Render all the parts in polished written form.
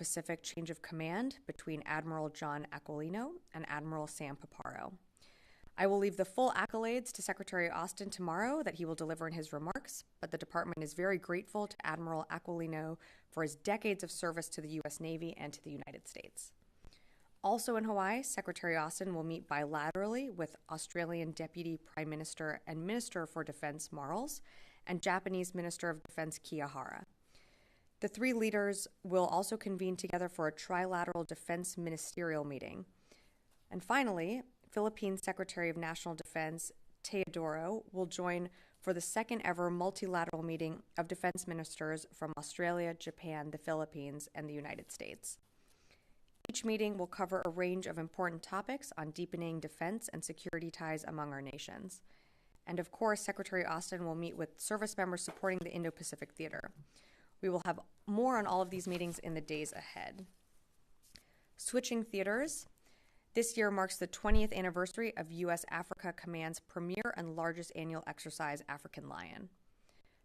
Indo-Pacific change of command between Admiral John Aquilino and Admiral Sam Paparo. I will leave the full accolades to Secretary Austin tomorrow that he will deliver in his remarks, but the department is very grateful to Admiral Aquilino for his decades of service to the U.S. Navy and to the United States. Also in Hawaii, Secretary Austin will meet bilaterally with Australian Deputy Prime Minister and Minister for Defense Marles and Japanese Minister of Defense Kiyahara. The three leaders will also convene together for a trilateral defense ministerial meeting. And finally, Philippine Secretary of National Defense Teodoro will join for the second ever multilateral meeting of defense ministers from Australia, Japan, the Philippines, and the United States. Each meeting will cover a range of important topics on deepening defense and security ties among our nations. And of course, Secretary Austin will meet with service members supporting the Indo-Pacific Theater. We will have more on all of these meetings in the days ahead. Switching theaters, this year marks the 20th anniversary of U.S. Africa Command's premier and largest annual exercise, African Lion.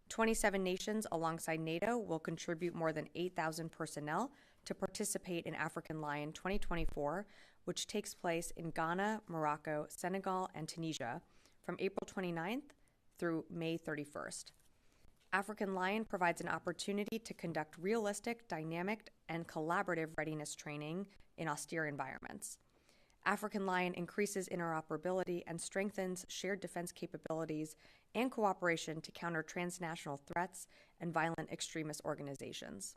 27 nations alongside NATO will contribute more than 8,000 personnel to participate in African Lion 2024, which takes place in Ghana, Morocco, Senegal, and Tunisia from April 29th through May 31st. African Lion provides an opportunity to conduct realistic, dynamic, and collaborative readiness training in austere environments. African Lion increases interoperability and strengthens shared defense capabilities and cooperation to counter transnational threats and violent extremist organizations.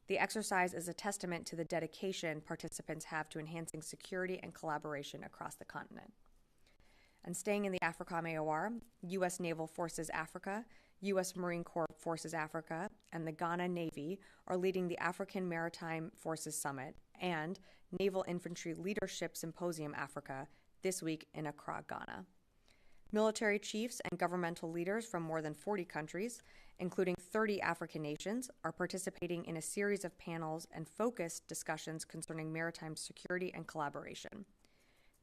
The exercise is a testament to the dedication participants have to enhancing security and collaboration across the continent. And staying in the AFRICOM AOR, U.S. Naval Forces Africa, U.S. Marine Corps Forces Africa, and the Ghana Navy are leading the African Maritime Forces Summit and Naval Infantry Leadership Symposium Africa this week in Accra, Ghana. Military chiefs and governmental leaders from more than 40 countries, including 30 African nations, are participating in a series of panels and focused discussions concerning maritime security and collaboration.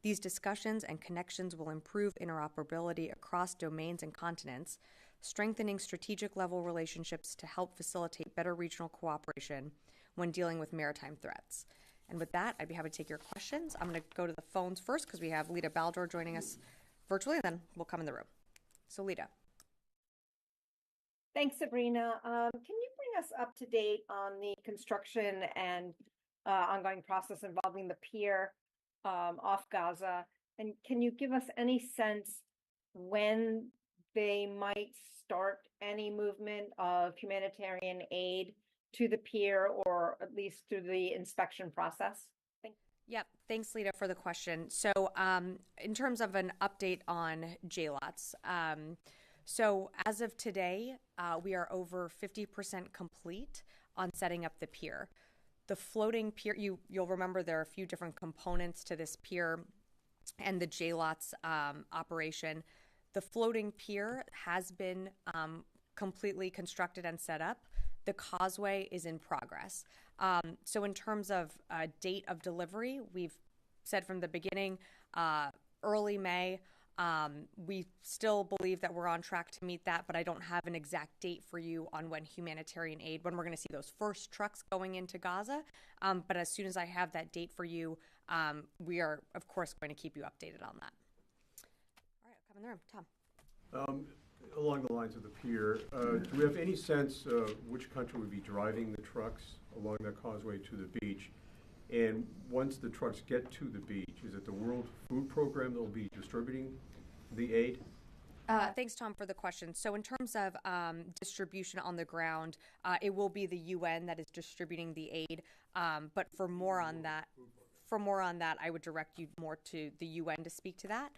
These discussions and connections will improve interoperability across domains and continents, strengthening strategic-level relationships to help facilitate better regional cooperation when dealing with maritime threats. And with that, I'd be happy to take your questions. I'm going to go to the phones first because we have Lita Baldor joining us virtually, and then we'll come in the room. So, Lita. Thanks, Sabrina. Can you bring us up to date on the construction and ongoing process involving the pier off Gaza? And can you give us any sense when they might start any movement of humanitarian aid to the pier, or at least through the inspection process? Yep. Thanks, Lita, for the question. So in terms of an update on JLOTS, so as of today, we are over 50% complete on setting up the pier. The floating pier, you'll remember there are a few different components to this pier and the JLOTS operation. The floating pier has been completely constructed and set up. The causeway is in progress. So in terms of date of delivery, we've said from the beginning, early May. We still believe that we're on track to meet that, but I don't have an exact date for you on when humanitarian aid, when we're going to see those first trucks going into Gaza. But as soon as I have that date for you, we are, of course, going to keep you updated on that. All right, I'll come in the room. Tom. Along the lines of the pier, do we have any sense which country would be driving the trucks along that causeway to the beach? And once the trucks get to the beach, is it the World Food Program that will be distributing the aid? Thanks, Tom, for the question. So in terms of distribution on the ground, it will be the UN that is distributing the aid. But for more on that, I would direct you more to the UN to speak to that.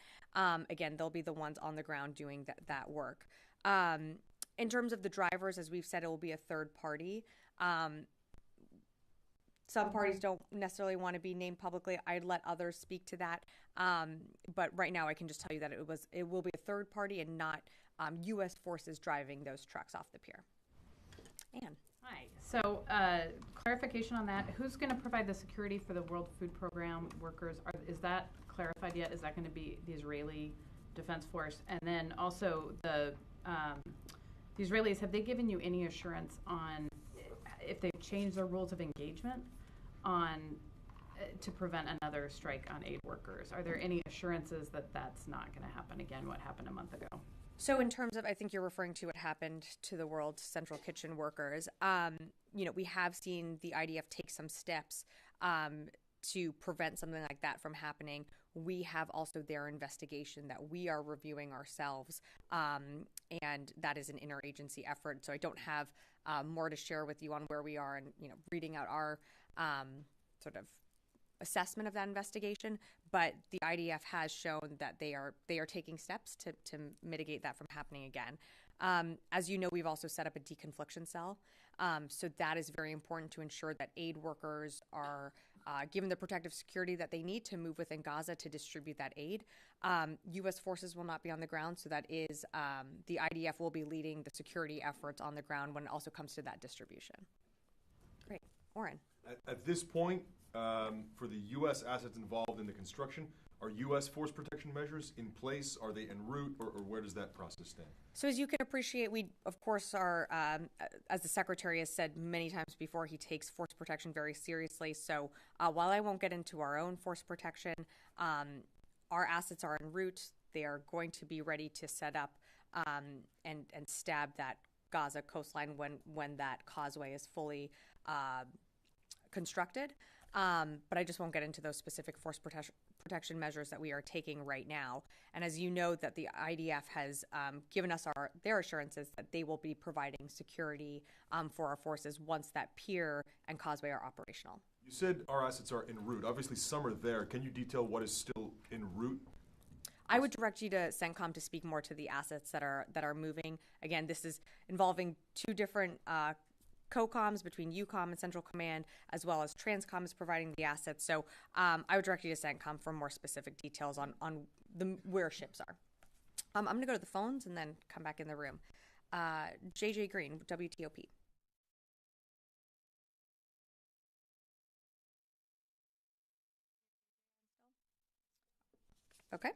Again, they'll be the ones on the ground doing that work. In terms of the drivers, as we've said, it will be a third party. Some parties don't necessarily want to be named publicly. I'd let others speak to that. But right now I can just tell you that it will be a third party and not U.S. forces driving those trucks off the pier. Anne. Hi. So clarification on that. Who's going to provide the security for the World Food Program workers? Is that clarified yet? Is that going to be the Israeli Defense Force? And then also the Israelis, have they given you any assurance on if they've changed their rules of engagement on to prevent another strike on aid workers. Are there any assurances that that's not going to happen again, what happened a month ago? So in terms of, I think you're referring to what happened to the World Central Kitchen workers. We have seen the IDF take some steps to prevent something like that from happening. We have also their investigation that we are reviewing ourselves, and that is an interagency effort. So I don't have more to share with you on where we are and reading out our sort of assessment of that investigation, but the IDF has shown that they are taking steps to mitigate that from happening again. As you know, we've also set up a deconfliction cell, so that is very important to ensure that aid workers are given the protective security that they need to move within Gaza to distribute that aid. U.S. forces will not be on the ground, so that is the IDF will be leading the security efforts on the ground when it also comes to that distribution. Great. Oren. At this point, for the U.S. assets involved in the construction, are U.S. force protection measures in place? Are they en route, or where does that process stand? So as you can appreciate, we, of course, are, as the Secretary has said many times before, he takes force protection very seriously. So while I won't get into our own force protection, our assets are en route. They are going to be ready to set up and stab that Gaza coastline when that causeway is fully constructed. But I just won't get into those specific force protection measures that we are taking right now. And as you know, that the IDF has given us their assurances that they will be providing security for our forces once that pier and causeway are operational. You said our assets are en route. Obviously, some are there. Can you detail what is still en route? I would direct you to CENTCOM to speak more to the assets that are moving. Again, this is involving two different COCOMs between EUCOM and Central Command, as well as TRANSCOM is providing the assets. So I would direct you to CENTCOM for more specific details on where ships are. I'm going to go to the phones and then come back in the room. JJ Green, WTOP. Okay.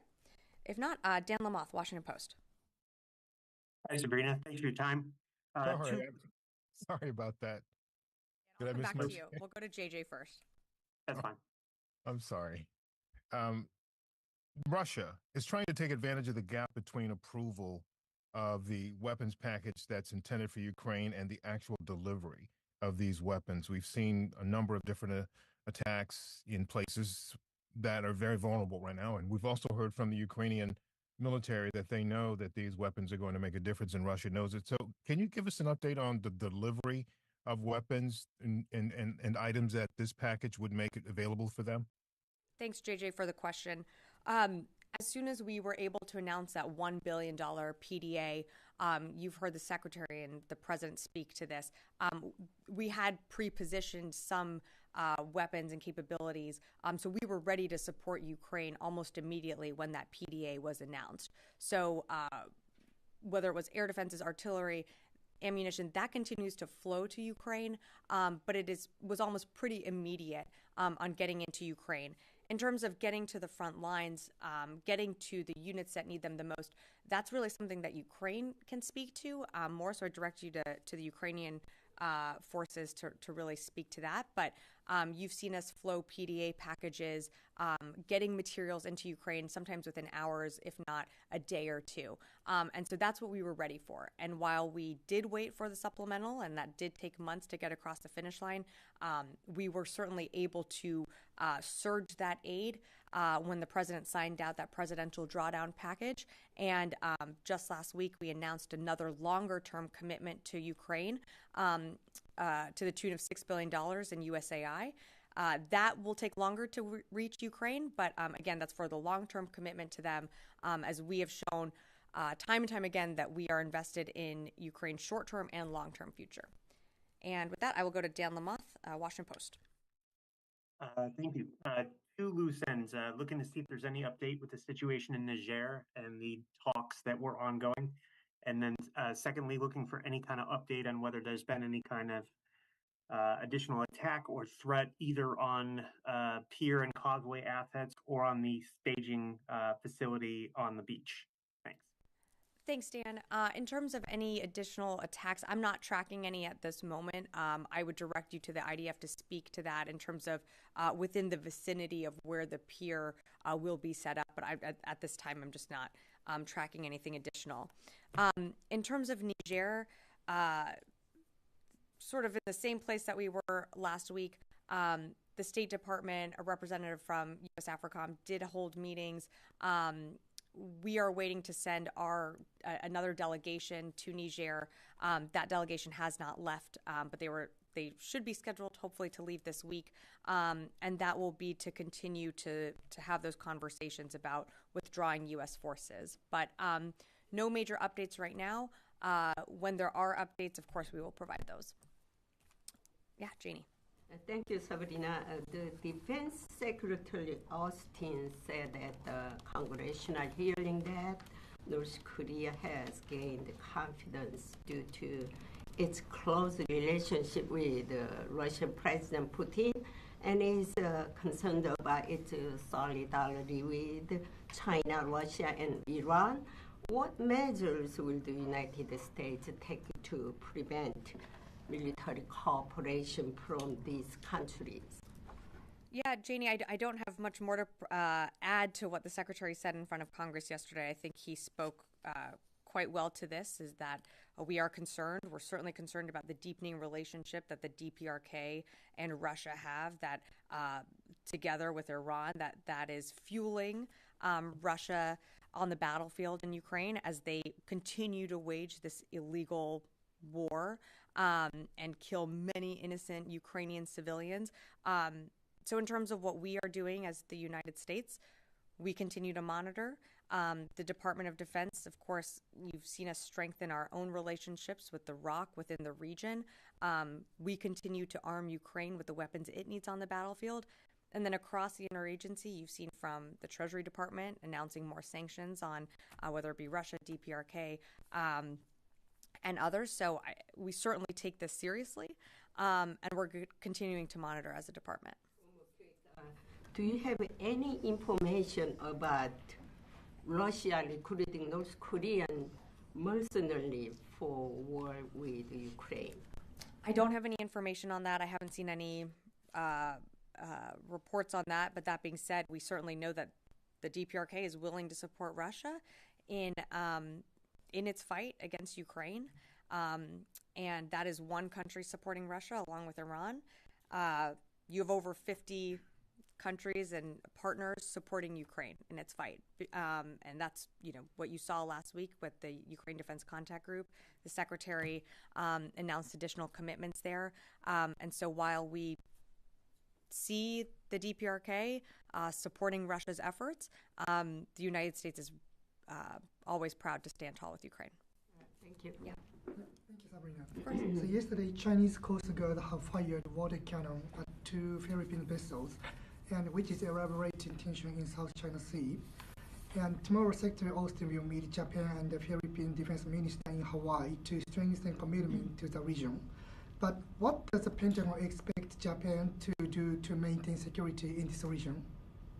If not, Dan Lamoth, Washington Post. Hi, Sabrina. Thanks for your time. Sorry about that. I'll come back my... to you. We'll go to JJ first. That's fine. I'm sorry. Russia is trying to take advantage of the gap between approval of the weapons package that's intended for Ukraine and the actual delivery of these weapons. We've seen a number of different attacks in places that are very vulnerable right now. And we've also heard from the Ukrainian military that they know that these weapons are going to make a difference, and Russia knows it. So can you give us an update on the delivery of weapons and items that this package would make it available for them? Thanks, JJ, for the question. As soon as we were able to announce that $1 billion PDA, you've heard the Secretary and the President speak to this. We had pre-positioned some weapons and capabilities, so we were ready to support Ukraine almost immediately when that PDA was announced. So whether it was air defenses, artillery, ammunition, that continues to flow to Ukraine, but it was almost pretty immediate on getting into Ukraine. In terms of getting to the front lines, getting to the units that need them the most, that's really something that Ukraine can speak to more. So I direct you to the Ukrainian forces to really speak to that. But you've seen us flow PDA packages, getting materials into Ukraine, sometimes within hours, if not a day or two. And so that's what we were ready for. And while we did wait for the supplemental, and that did take months to get across the finish line, we were certainly able to surge that aid when the president signed out that presidential drawdown package. And just last week, we announced another longer-term commitment to Ukraine to the tune of $6 billion in USAI. That will take longer to reach Ukraine, but again, that's for the long-term commitment to them, as we have shown time and time again that we are invested in Ukraine's short-term and long-term future. And with that, I will go to Dan Lamoth, Washington Post. Thank you. Two loose ends, looking to see if there's any update with the situation in Niger and the talks that were ongoing. And then secondly, looking for any kind of update on whether there's been any kind of additional attack or threat either on pier and causeway assets or on the staging facility on the beach. Thanks. Thanks, Dan. In terms of any additional attacks, I'm not tracking any at this moment. I would direct you to the IDF to speak to that in terms of within the vicinity of where the pier will be set up. But at this time, I'm just not tracking anything additional. In terms of Niger, sort of in the same place that we were last week, the State Department, a representative from U.S. AFRICOM, did hold meetings. We are waiting to send another delegation to Niger. That delegation has not left, but they should be scheduled hopefully to leave this week, and that will be to continue to have those conversations about withdrawing U.S. forces. But no major updates right now. When there are updates, of course, we will provide those. Yeah, Janie. Thank you, Sabrina. The Defense Secretary Austin said at the congressional hearing that North Korea has gained confidence due to its close relationship with Russian President Putin and is concerned about its solidarity with China, Russia, and Iran. What measures will the United States take to prevent military cooperation from these countries? Yeah, Janie, I don't have much more to add to what the Secretary said in front of Congress yesterday. I think he spoke quite well to this, is that we are concerned. We're certainly concerned about the deepening relationship that the DPRK and Russia have, that together with Iran, that is fueling Russia on the battlefield in Ukraine as they continue to wage this illegal war and kill many innocent Ukrainian civilians. So in terms of what we are doing as the United States, we continue to monitor. The Department of Defense, of course, you've seen us strengthen our own relationships with the ROC within the region. We continue to arm Ukraine with the weapons it needs on the battlefield. And then across the interagency, you've seen from the Treasury Department announcing more sanctions on whether it be Russia, DPRK, and others. So we certainly take this seriously, and we're continuing to monitor as a department. Do you have any information about Russia recruiting North Korean mercenaries for war with Ukraine? I don't have any information on that. I haven't seen any reports on that. But that being said, we certainly know that the DPRK is willing to support Russia in its fight against Ukraine. And that is one country supporting Russia along with Iran. You have over 50 countries and partners supporting Ukraine in its fight. And that's, what you saw last week with the Ukraine Defense Contact Group. The Secretary announced additional commitments there. And so while we see the DPRK supporting Russia's efforts, the United States is always proud to stand tall with Ukraine. Thank you. Yeah. Thank you, Sabrina. So yesterday, Chinese Coast Guard have fired water cannon at 2 Philippine vessels, and which is elaborating tension in South China Sea. And tomorrow, Secretary Austin will meet Japan and the Philippine Defense Minister in Hawaii to strengthen commitment to the region. But what does the Pentagon expect Japan to do to maintain security in this region?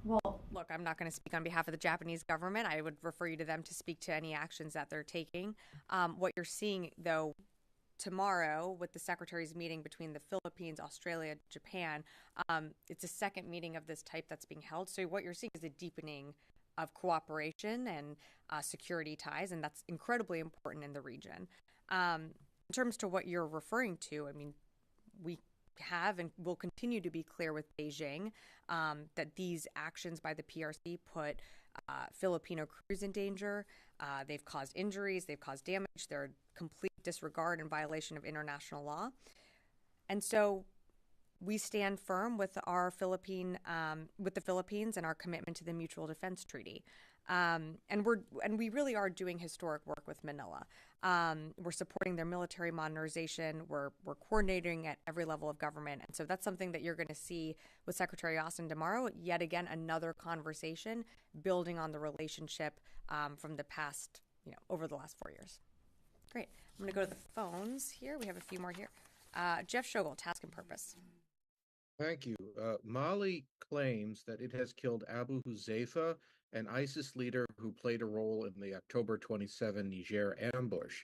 Well, look, I'm not going to speak on behalf of the Japanese government. I would refer you to them to speak to any actions that they're taking. What you're seeing, though, tomorrow with the secretaries meeting between the Philippines, Australia, Japan, it's a second meeting of this type that's being held. So what you're seeing is a deepening of cooperation and security ties, and that's incredibly important in the region. In terms to what you're referring to, I mean, we have and will continue to be clear with Beijing that these actions by the PRC put Filipino crews in danger. They've caused injuries, they've caused damage, they're complete disregard and violation of international law. And so we stand firm with the Philippines and our commitment to the Mutual Defense Treaty. And we really are doing historic work with Manila. We're supporting their military modernization. We're coordinating at every level of government. And so that's something that you're going to see with Secretary Austin tomorrow. Yet again, another conversation building on the relationship from the past, over the last 4 years. Great. I'm going to go to the phones here. We have a few more here. Jeff Shogel, Task and Purpose. Thank you. Mali claims that it has killed Abu Huzaifa an ISIS leader who played a role in the October 27 Niger ambush.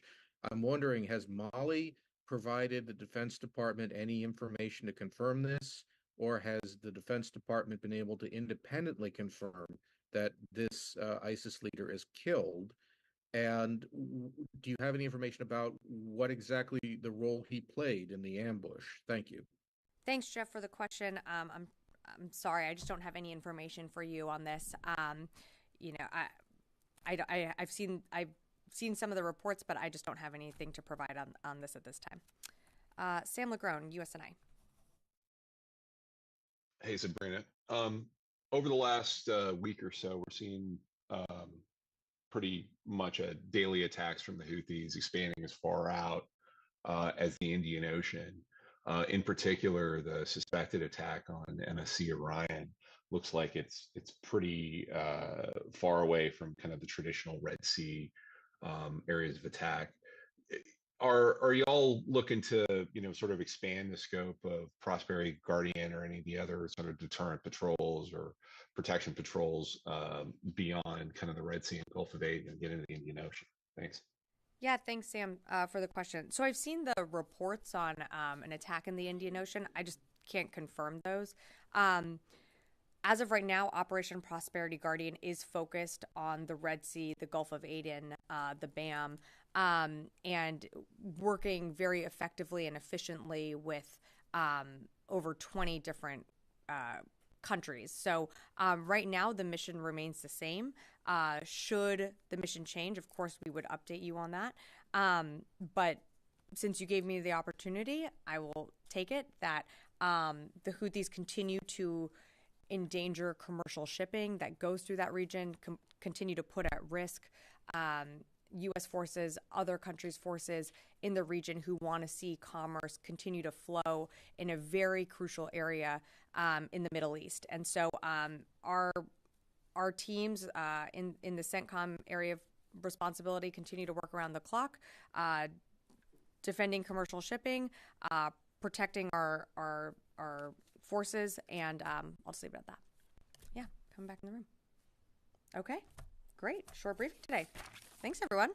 I'm wondering, has Mali provided the Defense Department any information to confirm this, or has the Defense Department been able to independently confirm that this ISIS leader is killed? And do you have any information about what exactly the role he played in the ambush? Thank you. Thanks, Jeff, for the question. I'm sorry, I just don't have any information for you on this. I've seen some of the reports, but I just don't have anything to provide on this at this time. Sam Legrone, USNI. Hey, Sabrina. Over the last week or so, we're seeing pretty much daily attacks from the Houthis expanding as far out as the Indian Ocean. In particular, the suspected attack on MSC Orion looks like it's pretty far away from kind of the traditional Red Sea areas of attack. Are y'all looking to sort of expand the scope of Prosperity Guardian or any of the other sort of deterrent patrols or protection patrols beyond kind of the Red Sea and Gulf of Aden and get into the Indian Ocean? Thanks. Yeah, thanks, Sam, for the question. So I've seen the reports on an attack in the Indian Ocean. I just can't confirm those. As of right now, Operation Prosperity Guardian is focused on the Red Sea, the Gulf of Aden, the BAM, and working very effectively and efficiently with over 20 different countries. So right now, the mission remains the same. Should the mission change, of course, we would update you on that. But since you gave me the opportunity, I will take it that the Houthis continue to endanger commercial shipping that goes through that region, continue to put at risk U.S. forces, other countries' forces in the region who want to see commerce continue to flow in a very crucial area in the Middle East. And so our teams in the CENTCOM area of responsibility continue to work around the clock, defending commercial shipping, protecting our forces, and I'll just leave it at that. Yeah, come back in the room. Okay, great. Short briefing today. Thanks, everyone.